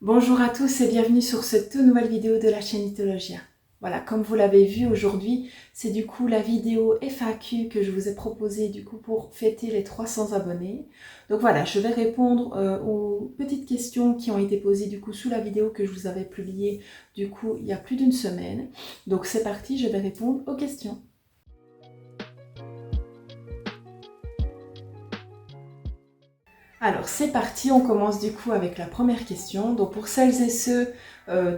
Bonjour à tous et bienvenue sur cette toute nouvelle vidéo de la chaîne Mythologia. Voilà, comme vous l'avez vu aujourd'hui, c'est du coup la vidéo FAQ que je vous ai proposée du coup pour fêter les 300 abonnés. Donc voilà, je vais répondre aux petites questions qui ont été posées du coup sous la vidéo que je vous avais publiée du coup il y a plus d'une semaine. Donc c'est parti, je vais répondre aux questions. Alors c'est parti, on commence du coup avec la première question. Donc pour celles et ceux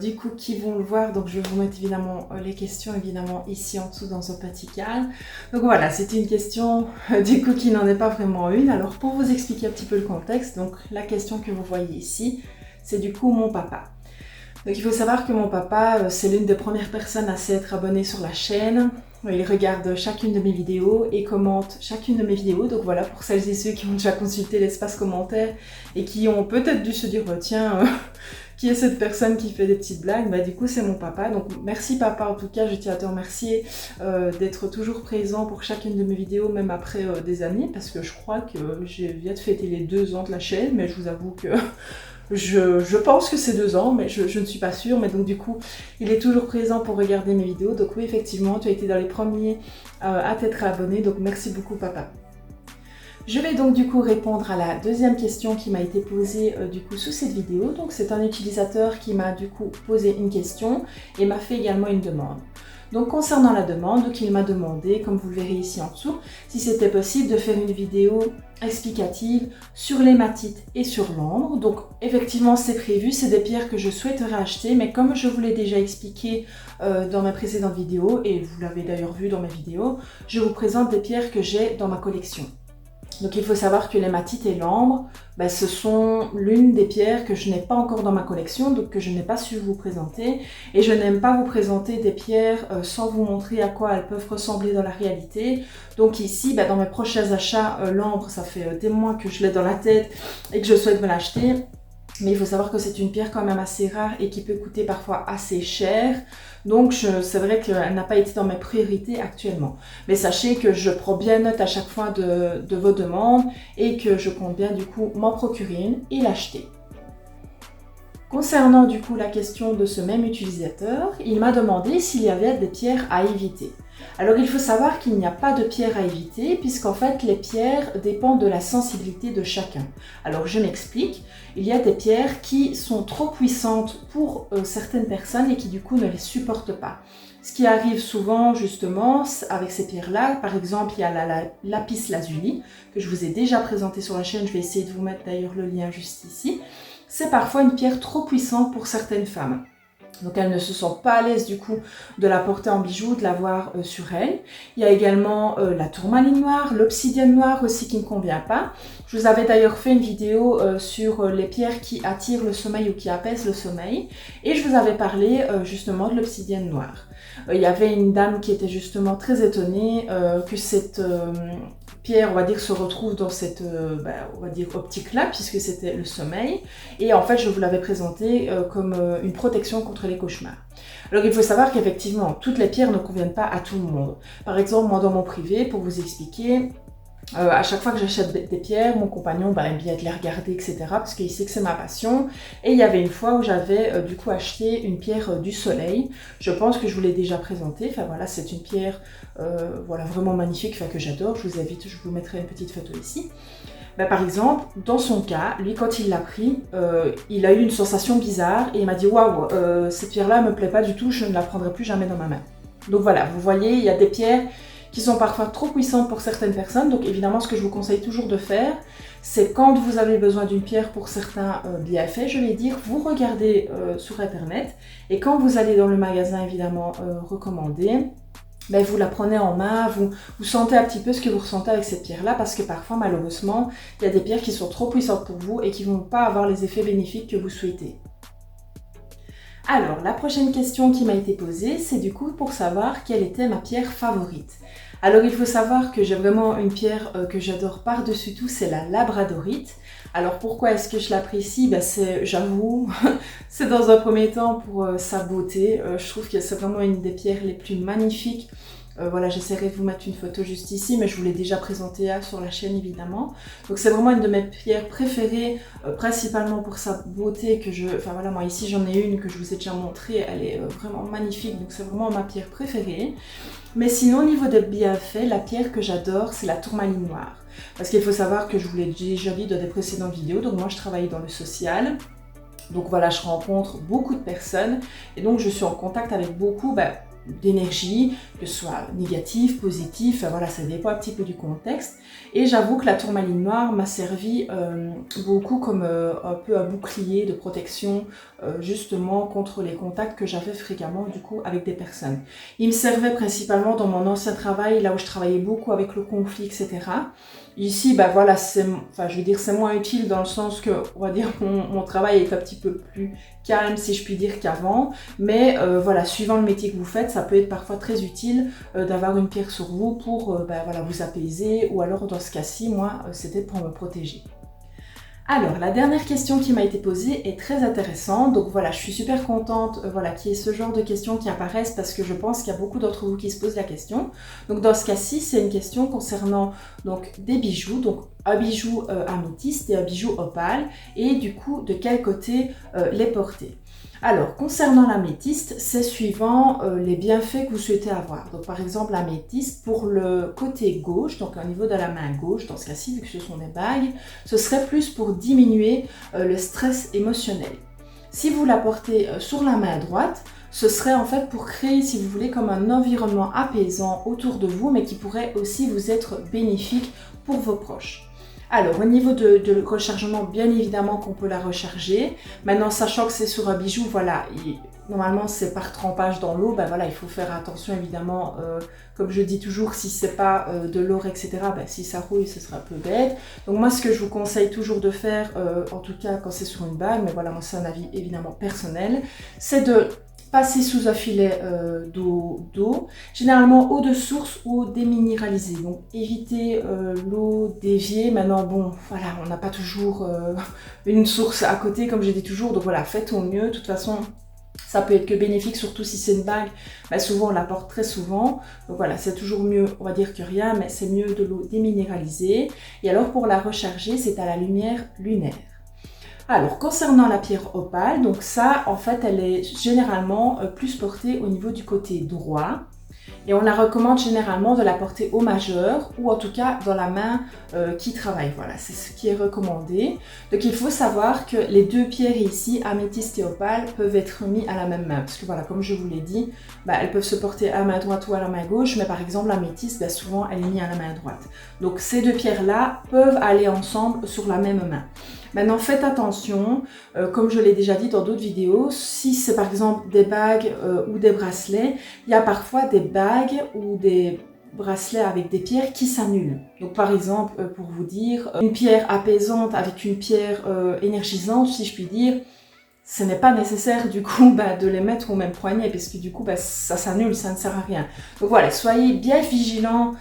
du coup qui vont le voir, donc je vais vous mettre évidemment les questions évidemment ici en dessous dans un petit cadre. Donc voilà, c'était une question du coup qui n'en est pas vraiment une. Alors pour vous expliquer un petit peu le contexte, donc la question que vous voyez ici, c'est du coup mon papa. Donc il faut savoir que mon papa, c'est l'une des premières personnes à s'être abonné sur la chaîne. Il regarde chacune de mes vidéos et commente chacune de mes vidéos. Donc voilà, pour celles et ceux qui ont déjà consulté l'espace commentaire et qui ont peut-être dû se dire « Tiens, qui est cette personne qui fait des petites blagues ?» Bah du coup, c'est mon papa. Donc merci papa, en tout cas, je tiens à te remercier d'être toujours présent pour chacune de mes vidéos, même après des années, parce que je crois que je viens de fêter les 2 ans de la chaîne, mais je vous avoue que... Je pense que c'est 2 ans, mais je ne suis pas sûre. Mais donc du coup, il est toujours présent pour regarder mes vidéos. Donc oui, effectivement, tu as été dans les premiers à t'être abonné. Donc merci beaucoup, papa. Je vais donc du coup répondre à la deuxième question qui m'a été posée du coup sous cette vidéo. Donc c'est un utilisateur qui m'a du coup posé une question et m'a fait également une demande. Donc concernant la demande, donc il m'a demandé, comme vous le verrez ici en dessous, si c'était possible de faire une vidéo explicative sur l'hématite et sur l'ambre. Donc effectivement c'est prévu, c'est des pierres que je souhaiterais acheter, mais comme je vous l'ai déjà expliqué dans mes précédentes vidéos, et vous l'avez d'ailleurs vu dans mes vidéos, je vous présente des pierres que j'ai dans ma collection. Donc il faut savoir que l'hématite et l'ambre, ce sont l'une des pierres que je n'ai pas encore dans ma collection, donc que je n'ai pas su vous présenter. Et je n'aime pas vous présenter des pierres sans vous montrer à quoi elles peuvent ressembler dans la réalité. Donc ici, dans mes prochains achats, l'ambre, ça fait des mois que je l'ai dans la tête et que je souhaite me l'acheter. Mais il faut savoir que c'est une pierre quand même assez rare et qui peut coûter parfois assez cher. Donc c'est vrai qu'elle n'a pas été dans mes priorités actuellement. Mais sachez que je prends bien note à chaque fois de vos demandes et que je compte bien du coup m'en procurer une et l'acheter. Concernant du coup la question de ce même utilisateur, il m'a demandé s'il y avait des pierres à éviter. Alors il faut savoir qu'il n'y a pas de pierres à éviter puisqu'en fait les pierres dépendent de la sensibilité de chacun. Alors je m'explique, il y a des pierres qui sont trop puissantes pour certaines personnes et qui du coup ne les supportent pas. Ce qui arrive souvent justement avec ces pierres-là, par exemple il y a la lapis lazuli que je vous ai déjà présenté sur la chaîne, je vais essayer de vous mettre d'ailleurs le lien juste ici. C'est parfois une pierre trop puissante pour certaines femmes. Donc elles ne se sentent pas à l'aise du coup de la porter en bijou, de l'avoir sur elles. Il y a également la tourmaline noire, l'obsidienne noire aussi qui ne convient pas. Je vous avais d'ailleurs fait une vidéo sur les pierres qui attirent le sommeil ou qui apaisent le sommeil. Et je vous avais parlé justement de l'obsidienne noire. Il y avait une dame qui était justement très étonnée que cette pierre, on va dire, se retrouve dans cette on va dire optique-là, puisque c'était le sommeil. Et en fait, je vous l'avais présenté comme une protection contre les cauchemars. Alors, il faut savoir qu'effectivement, toutes les pierres ne conviennent pas à tout le monde. Par exemple, moi, dans mon privé, pour vous expliquer, à chaque fois que j'achète des pierres, mon compagnon aime bien les regarder, etc. parce qu'il sait que c'est ma passion. Et il y avait une fois où j'avais du coup acheté une pierre du soleil. Je pense que je vous l'ai déjà présentée. Enfin voilà, c'est une pierre voilà, vraiment magnifique, que j'adore. Je vous invite, je vous mettrai une petite photo ici. Par exemple, dans son cas, lui quand il l'a pris, il a eu une sensation bizarre et il m'a dit « Waouh, cette pierre-là ne me plaît pas du tout, je ne la prendrai plus jamais dans ma main. » Donc voilà, vous voyez, il y a des pierres qui sont parfois trop puissantes pour certaines personnes. Donc évidemment, ce que je vous conseille toujours de faire, c'est quand vous avez besoin d'une pierre pour certains bienfaits, je vais dire, vous regardez sur internet et quand vous allez dans le magasin évidemment recommandé, vous la prenez en main, vous sentez un petit peu ce que vous ressentez avec cette pierre-là parce que parfois, malheureusement, il y a des pierres qui sont trop puissantes pour vous et qui ne vont pas avoir les effets bénéfiques que vous souhaitez. Alors, la prochaine question qui m'a été posée, c'est du coup pour savoir quelle était ma pierre favorite. Alors, il faut savoir que j'ai vraiment une pierre que j'adore par-dessus tout, c'est la labradorite. Alors, pourquoi est-ce que je l'apprécie? J'avoue, c'est dans un premier temps pour sa beauté. Je trouve que c'est vraiment une des pierres les plus magnifiques Voilà, j'essaierai de vous mettre une photo juste ici, mais je vous l'ai déjà présentée sur la chaîne évidemment. Donc c'est vraiment une de mes pierres préférées, principalement pour sa beauté enfin voilà, moi ici j'en ai une que je vous ai déjà montrée, elle est vraiment magnifique, donc c'est vraiment ma pierre préférée. Mais sinon au niveau des bienfaits, la pierre que j'adore c'est la tourmaline noire. Parce qu'il faut savoir que je vous l'ai déjà dit dans des précédentes vidéos, donc moi je travaille dans le social. Donc voilà, je rencontre beaucoup de personnes et donc je suis en contact avec beaucoup d'énergie, que ce soit négative, positive, enfin voilà, ça dépend un petit peu du contexte. Et j'avoue que la tourmaline noire m'a servi beaucoup comme un peu un bouclier de protection justement contre les contacts que j'avais fréquemment du coup avec des personnes. Il me servait principalement dans mon ancien travail, là où je travaillais beaucoup avec le conflit, etc. Ici, voilà, c'est moins utile dans le sens que, on va dire, mon travail est un petit peu plus calme, si je puis dire, qu'avant. Mais voilà, suivant le métier que vous faites, ça peut être parfois très utile d'avoir une pierre sur vous pour voilà, vous apaiser. Ou alors, dans ce cas-ci, moi, c'était pour me protéger. Alors, la dernière question qui m'a été posée est très intéressante. Donc voilà, je suis super contente voilà, qu'il y ait ce genre de questions qui apparaissent parce que je pense qu'il y a beaucoup d'entre vous qui se posent la question. Donc dans ce cas-ci, c'est une question concernant donc, des bijoux. Donc un bijou améthyste et un bijou opale. Et du coup, de quel côté les porter. Alors, concernant l'améthyste, c'est suivant les bienfaits que vous souhaitez avoir. Donc, par exemple, l'améthyste, pour le côté gauche, donc au niveau de la main gauche, dans ce cas-ci, vu que ce sont des bagues, ce serait plus pour diminuer le stress émotionnel. Si vous la portez sur la main droite, ce serait en fait pour créer, si vous voulez, comme un environnement apaisant autour de vous, mais qui pourrait aussi vous être bénéfique pour vos proches. Alors, au niveau de rechargement, bien évidemment qu'on peut la recharger. Maintenant, sachant que c'est sur un bijou, voilà, normalement c'est par trempage dans l'eau, voilà, il faut faire attention évidemment, comme je dis toujours, si c'est pas de l'or, etc., si ça rouille, ce sera un peu bête. Donc moi, ce que je vous conseille toujours de faire, en tout cas quand c'est sur une bague, mais voilà, moi c'est un avis évidemment personnel, c'est de passer sous un filet d'eau, généralement eau de source ou déminéralisée. Donc évitez l'eau déviée. Maintenant bon, voilà, on n'a pas toujours une source à côté comme je dis toujours, donc voilà, faites au mieux. De toute façon, ça peut être que bénéfique, surtout si c'est une bague, souvent on la porte très souvent. Donc voilà, c'est toujours mieux, on va dire que rien, mais c'est mieux de l'eau déminéralisée. Et alors pour la recharger, c'est à la lumière lunaire. Alors, concernant la pierre opale, donc ça, en fait, elle est généralement plus portée au niveau du côté droit. Et on la recommande généralement de la porter au majeur ou en tout cas dans la main qui travaille. Voilà, c'est ce qui est recommandé. Donc il faut savoir que les deux pierres ici, améthyste et opale, peuvent être mis à la même main. Parce que voilà, comme je vous l'ai dit, elles peuvent se porter à la main droite ou à la main gauche. Mais par exemple, l'améthyste, souvent, elle est mise à la main droite. Donc ces deux pierres-là peuvent aller ensemble sur la même main. Maintenant, faites attention, comme je l'ai déjà dit dans d'autres vidéos, si c'est par exemple des bagues ou des bracelets, il y a parfois des bagues ou des bracelets avec des pierres qui s'annulent. Donc par exemple, pour vous dire, une pierre apaisante avec une pierre énergisante, si je puis dire, ce n'est pas nécessaire du coup de les mettre au même poignet parce que du coup ça s'annule, ça ne sert à rien. Donc voilà, soyez bien vigilants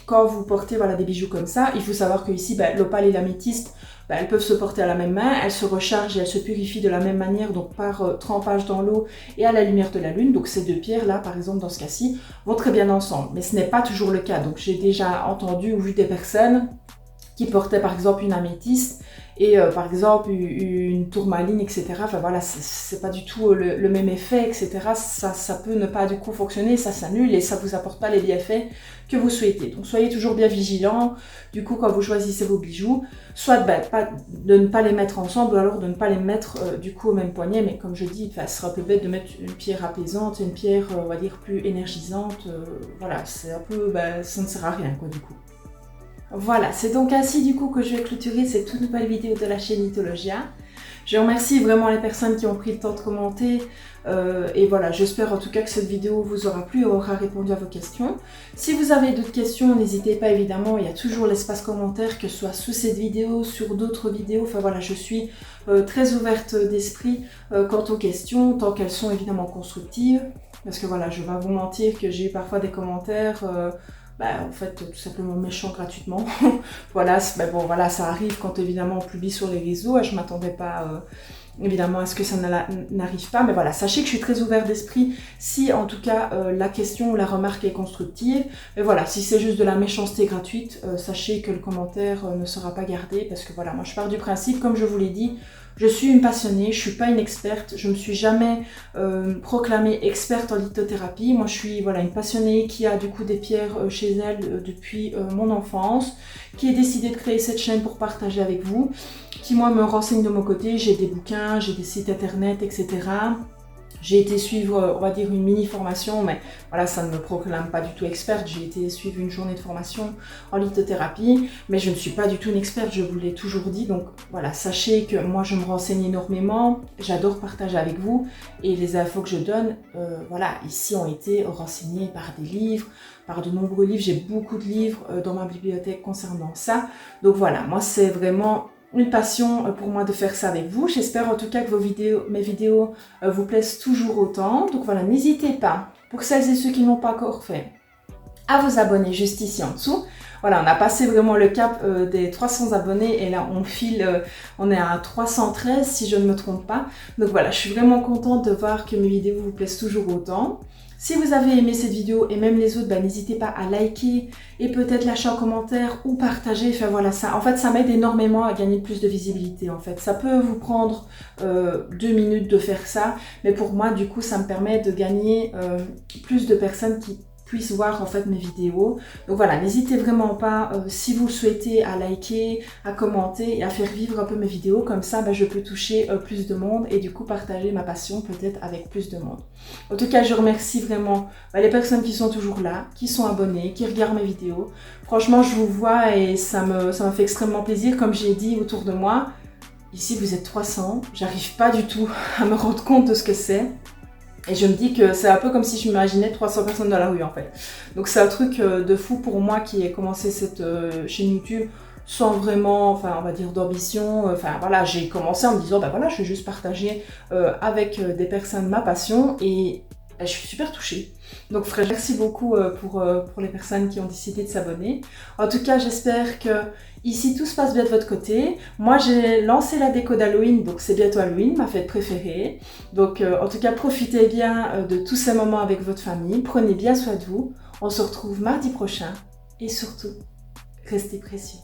quand vous portez des bijoux comme ça. Il faut savoir que ici l'opale et l'améthyste, elles peuvent se porter à la même main, elles se rechargent et elles se purifient de la même manière, donc par trempage dans l'eau et à la lumière de la lune. Donc ces deux pierres là, par exemple dans ce cas-ci, vont très bien ensemble. Mais ce n'est pas toujours le cas. Donc j'ai déjà entendu ou vu des personnes qui portaient par exemple une améthyste et par exemple une tourmaline, etc. Enfin voilà, c'est pas du tout le même effet, etc. Ça peut ne pas du coup fonctionner, ça s'annule et ça vous apporte pas les bienfaits que vous souhaitez. Donc soyez toujours bien vigilants, du coup quand vous choisissez vos bijoux, soit de ne pas les mettre ensemble ou alors de ne pas les mettre du coup au même poignet, mais comme je dis, ce sera un peu bête de mettre une pierre apaisante et une pierre, on va dire, plus énergisante. Voilà, c'est un peu, ça ne sert à rien quoi du coup. Voilà, c'est donc ainsi du coup que je vais clôturer cette toute nouvelle vidéo de la chaîne Mythologia. Je remercie vraiment les personnes qui ont pris le temps de commenter et voilà, j'espère en tout cas que cette vidéo vous aura plu et aura répondu à vos questions. Si vous avez d'autres questions, n'hésitez pas évidemment, il y a toujours l'espace commentaire, que ce soit sous cette vidéo, sur d'autres vidéos. Enfin voilà, je suis très ouverte d'esprit quant aux questions, tant qu'elles sont évidemment constructives. Parce que voilà, je vais pas vous mentir que j'ai eu parfois des commentaires... en fait tout simplement méchant gratuitement. Voilà, bon voilà, ça arrive quand évidemment on publie sur les réseaux, je m'attendais pas évidemment, est-ce que ça n'arrive pas? Mais voilà, sachez que je suis très ouverte d'esprit si en tout cas la question ou la remarque est constructive. Mais voilà, si c'est juste de la méchanceté gratuite, sachez que le commentaire ne sera pas gardé parce que voilà, moi je pars du principe, comme je vous l'ai dit, je suis une passionnée, je suis pas une experte, je me suis jamais proclamée experte en lithothérapie. Moi je suis voilà, une passionnée qui a du coup des pierres chez elle depuis mon enfance, qui a décidé de créer cette chaîne pour partager avec vous, qui moi me renseigne de mon côté, j'ai des bouquins, j'ai des sites internet, etc. J'ai été suivre, on va dire, une mini-formation, mais voilà, ça ne me proclame pas du tout experte. J'ai été suivre une journée de formation en lithothérapie, mais je ne suis pas du tout une experte, je vous l'ai toujours dit. Donc voilà, sachez que moi, je me renseigne énormément, j'adore partager avec vous, et les infos que je donne, voilà, ici ont été renseignées par des livres, par de nombreux livres. J'ai beaucoup de livres dans ma bibliothèque concernant ça. Donc voilà, moi, c'est vraiment une passion pour moi de faire ça avec vous. J'espère en tout cas que mes vidéos vous plaisent toujours autant. Donc voilà, n'hésitez pas, pour celles et ceux qui n'ont pas encore fait, à vous abonner juste ici en dessous. Voilà, on a passé vraiment le cap des 300 abonnés et là on file, on est à 313 si je ne me trompe pas. Donc voilà, je suis vraiment contente de voir que mes vidéos vous plaisent toujours autant. Si vous avez aimé cette vidéo et même les autres, n'hésitez pas à liker et peut-être lâcher un commentaire ou partager. Enfin voilà, ça, en fait, ça m'aide énormément à gagner plus de visibilité. En fait, ça peut vous prendre 2 minutes de faire ça, mais pour moi, du coup, ça me permet de gagner plus de personnes qui puissent voir en fait mes vidéos. Donc voilà, n'hésitez vraiment pas si vous le souhaitez à liker, à commenter et à faire vivre un peu mes vidéos, comme ça je peux toucher plus de monde et du coup partager ma passion peut-être avec plus de monde. En tout cas, je remercie vraiment les personnes qui sont toujours là, qui sont abonnées, qui regardent mes vidéos. Franchement, je vous vois et ça me fait extrêmement plaisir. Comme j'ai dit autour de moi, ici vous êtes 300, j'arrive pas du tout à me rendre compte de ce que c'est. Et je me dis que c'est un peu comme si je m'imaginais 300 personnes dans la rue en fait. Donc c'est un truc de fou pour moi qui ai commencé cette chaîne YouTube sans vraiment, enfin on va dire d'ambition. Enfin voilà, j'ai commencé en me disant bah voilà, je vais juste partager avec des personnes ma passion et je suis super touchée. Donc merci beaucoup pour les personnes qui ont décidé de s'abonner. En tout cas, j'espère que ici tout se passe bien de votre côté. Moi, j'ai lancé la déco d'Halloween, donc c'est bientôt Halloween, ma fête préférée. Donc en tout cas, profitez bien de tous ces moments avec votre famille. Prenez bien soin de vous. On se retrouve mardi prochain. Et surtout, restez précieux.